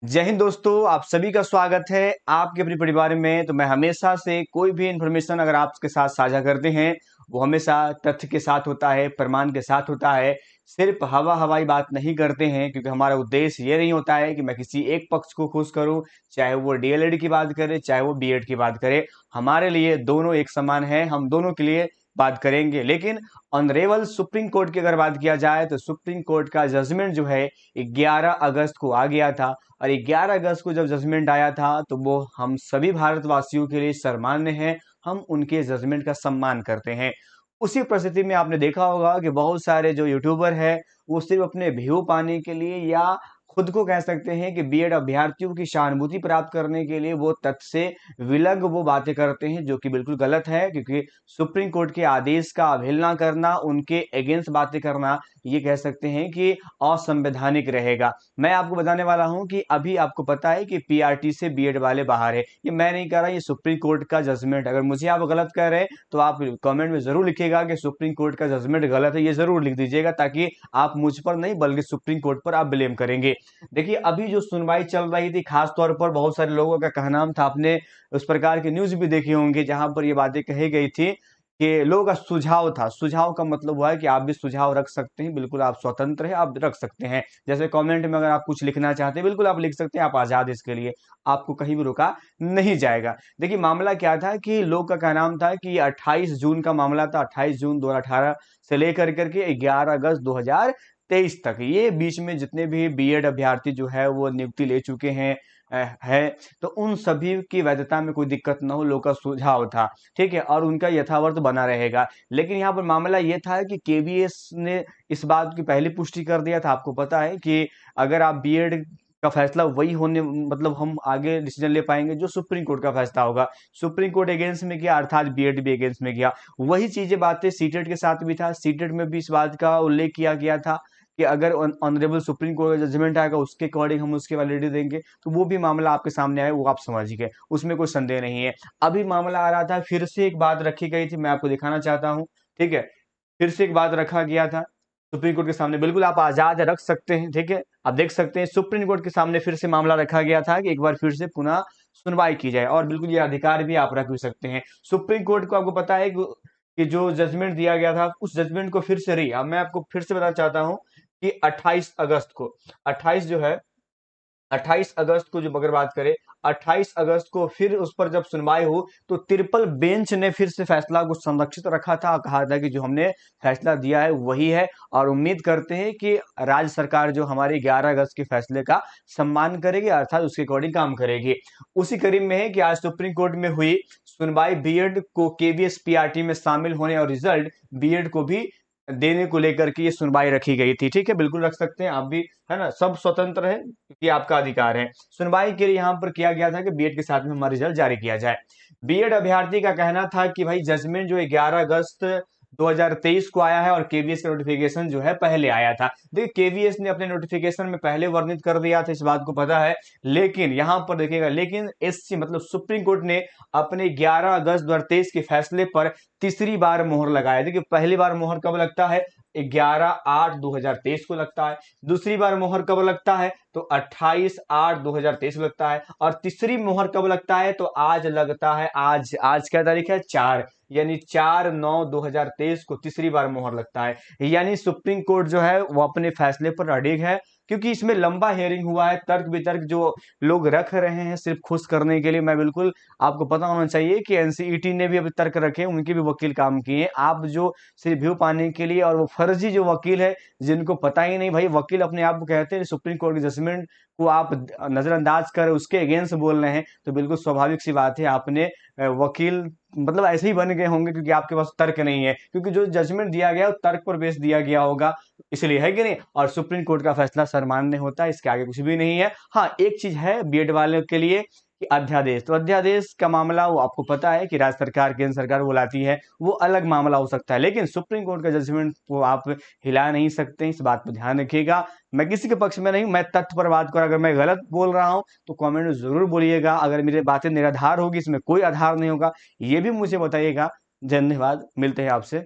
जय हिंद दोस्तों, आप सभी का स्वागत है आपके अपने परिवार में। तो मैं हमेशा से कोई भी इन्फॉर्मेशन अगर आपके साथ साझा करते हैं, वो हमेशा तथ्य के साथ होता है, प्रमाण के साथ होता है। सिर्फ हवा हवाई बात नहीं करते हैं, क्योंकि हमारा उद्देश्य ये नहीं होता है कि मैं किसी एक पक्ष को खुश करूं, चाहे वो डीएलएड की बात करे, चाहे वो बीएड की बात करे। हमारे लिए दोनों एक समान है, हम दोनों के लिए बात करेंगे। लेकिन ऑनरेबल सुप्रीम कोर्ट की अगर बात किया जाए तो सुप्रीम कोर्ट का जजमेंट जो है 11 अगस्त को आ गया था। और 11 अगस्त को जब जजमेंट आया था तो वो हम सभी भारतवासियों के लिए सम्मान्य है। हम उनके जजमेंट का सम्मान करते हैं। उसी परिस्थिति में आपने देखा होगा कि बहुत सारे जो यूट्यूबर है वो सिर्फ अपने व्यू पाने के लिए या खुद को कह सकते हैं कि बीएड अभ्यर्थियों की सहानुभूति प्राप्त करने के लिए वो तथ्य से विलग वो बातें करते हैं, जो कि बिल्कुल गलत है। क्योंकि सुप्रीम कोर्ट के आदेश का अवहेलना करना, उनके अगेंस्ट बातें करना, ये कह सकते हैं कि असंवैधानिक रहेगा। मैं आपको बताने वाला हूं कि अभी आपको पता है कि पीआरटी से बीएड वाले बाहर है। ये मैं नहीं कह रहा, ये सुप्रीम कोर्ट का जजमेंट। अगर मुझे आप गलत कह रहे हैं तो आप कमेंट में जरूर लिखिएगा कि सुप्रीम कोर्ट का जजमेंट गलत है, ये जरूर लिख दीजिएगा, ताकि आप मुझ पर नहीं बल्कि सुप्रीम कोर्ट पर आप ब्लेम करेंगे। देखिए, अभी जो सुनवाई चल रही थी, खास तौर पर बहुत सारे लोगों का कहना था, आपने उस प्रकार के न्यूज भी देखे होंगे जहां पर ये बातें कही गई थी कि लोगों का सुझाव था। सुझाव का मतलब हुआ है कि आप भी सुझाव रख सकते हैं, बिल्कुल आप स्वतंत्र हैं, आप रख सकते हैं। जैसे कमेंट में अगर आप कुछ लिखना चाहते हैं, बिल्कुल आप लिख सकते हैं, आप आजाद इसके लिए, आपको कहीं भी रोका नहीं जाएगा। देखिए, मामला क्या था कि लोग का कहना था कि 28 जून का मामला था, 28 जून 2018 से लेकर करके 11 अगस्त 2023 तक, ये बीच में जितने भी बीएड अभ्यर्थी जो है वो नियुक्ति ले चुके हैं है, तो उन सभी की वैधता में कोई दिक्कत ना हो, लोग का सुझाव था। ठीक है, और उनका यथावर्त बना रहेगा। लेकिन यहाँ पर मामला ये था कि केवीएस ने इस बात की पहले पुष्टि कर दिया था। आपको पता है कि अगर आप बीएड का फैसला वही होने, मतलब हम आगे डिसीजन ले पाएंगे जो सुप्रीम कोर्ट का फैसला होगा। सुप्रीम कोर्ट अगेंस्ट में किया, अर्थात बीएड भी अगेंस्ट में किया। वही चीजें बातें सीटेट के साथ भी था। सीटेट में भी इस बात का उल्लेख किया गया था कि अगर ऑनरेबल सुप्रीम कोर्ट का जजमेंट आएगा उसके अकॉर्डिंग हम उसकी वैलिडिटी देंगे। तो वो भी मामला आपके सामने आया, वो आप समझ गए, उसमें कोई संदेह नहीं है। अभी मामला आ रहा था, फिर से एक बात रखी गई थी, मैं आपको दिखाना चाहता हूँ। ठीक है, फिर से एक बात रखा गया था सुप्रीम कोर्ट के सामने, बिल्कुल आप आजाद रख सकते हैं। ठीक है, आप देख सकते हैं सुप्रीम कोर्ट के सामने फिर से मामला रखा गया था कि एक बार फिर से पुनः सुनवाई की जाए, और बिल्कुल ये अधिकार भी आप रख भी सकते हैं। सुप्रीम कोर्ट को आपको पता है कि जो जजमेंट दिया गया था उस जजमेंट को फिर से अब मैं आपको फिर से बताना चाहता हूं कि 28 अगस्त को, 28 जो है, 28 अगस्त को जब अगर बात करें, 28 अगस्त को फिर उस पर जब सुनवाई हो तो ट्रिपल बेंच ने फिर से फैसला को संरक्षित रखा था। कहा था कि जो हमने फैसला दिया है वही है, और उम्मीद करते हैं कि राज्य सरकार जो हमारे 11 अगस्त के फैसले का सम्मान करेगी, अर्थात उसके अकॉर्डिंग काम करेगी। उसी करीब में है कि आज सुप्रीम कोर्ट में हुई सुनवाई बीएड को केवीएस पीआरटी में शामिल होने और रिजल्ट बीएड को भी देने को लेकर के ये सुनवाई रखी गई थी। ठीक है, बिल्कुल रख सकते हैं आप भी, है ना, सब स्वतंत्र है, क्योंकि आपका अधिकार है। सुनवाई के लिए यहाँ पर किया गया था कि बीएड के साथ में हमारा रिजल्ट जारी किया जाए। बीएड अभ्यर्थी का कहना था कि भाई जजमेंट जो 11 अगस्त 2023 को आया है और केवीएस का नोटिफिकेशन जो है पहले आया था। देखिए, केवीएस ने अपने नोटिफिकेशन में पहले वर्णित कर दिया था, इस बात को पता है। लेकिन यहां पर देखिएगा, लेकिन एससी मतलब सुप्रीम कोर्ट ने अपने 11 अगस्त 2023 के फैसले पर तीसरी बार मोहर लगाया। देखिए, पहली बार मोहर कब लगता है? 11/8/2023 को लगता है। दूसरी बार मोहर कब लगता है? तो 28/8/2023 लगता है। और तीसरी मोहर कब लगता है? तो आज लगता है। आज क्या तारीख है? 4, यानी 4/9/2023 को तीसरी बार मोहर लगता है। यानी सुप्रीम कोर्ट जो है वो अपने फैसले पर अडिग है, क्योंकि इसमें लंबा हेयरिंग हुआ है। तर्क वितर्क जो लोग रख रहे हैं सिर्फ खुश करने के लिए, मैं बिल्कुल, आपको पता होना चाहिए कि एनसीईटी ने भी अभी तर्क रखे, उनके भी वकील काम किए। आप जो सिर्फ व्यू पाने के लिए, और वो फर्जी जो वकील है जिनको पता ही नहीं, भाई वकील अपने आप को कहते हैं, सुप्रीम कोर्ट के जजमेंट को आप नजरअंदाज कर उसके अगेंस्ट बोल रहे हैं, तो बिल्कुल स्वाभाविक सी बात है आपने वकील मतलब ऐसे ही बन गए होंगे, क्योंकि आपके पास तर्क नहीं है। क्योंकि जो जजमेंट दिया गया वो तर्क पर बेस दिया गया होगा, इसलिए, है कि नहीं। और सुप्रीम कोर्ट का फैसला सर्वमान्य होता है, इसके आगे कुछ भी नहीं है। हाँ, एक चीज है बीएड वालों के लिए कि अध्यादेश, तो अध्यादेश का मामला वो आपको पता है कि राज्य सरकार केंद्र सरकार बुलाती है, वो अलग मामला हो सकता है। लेकिन सुप्रीम कोर्ट का जजमेंट को आप हिला नहीं सकते, इस बात पर ध्यान रखिएगा। मैं किसी के पक्ष में नहीं, मैं तथ्य पर बात करूं। अगर मैं गलत बोल रहा हूं तो कमेंट में जरूर बोलिएगा। अगर मेरी बातें निराधार होगी, इसमें कोई आधार नहीं होगा, ये भी मुझे बताइएगा। धन्यवाद, मिलते हैं आपसे।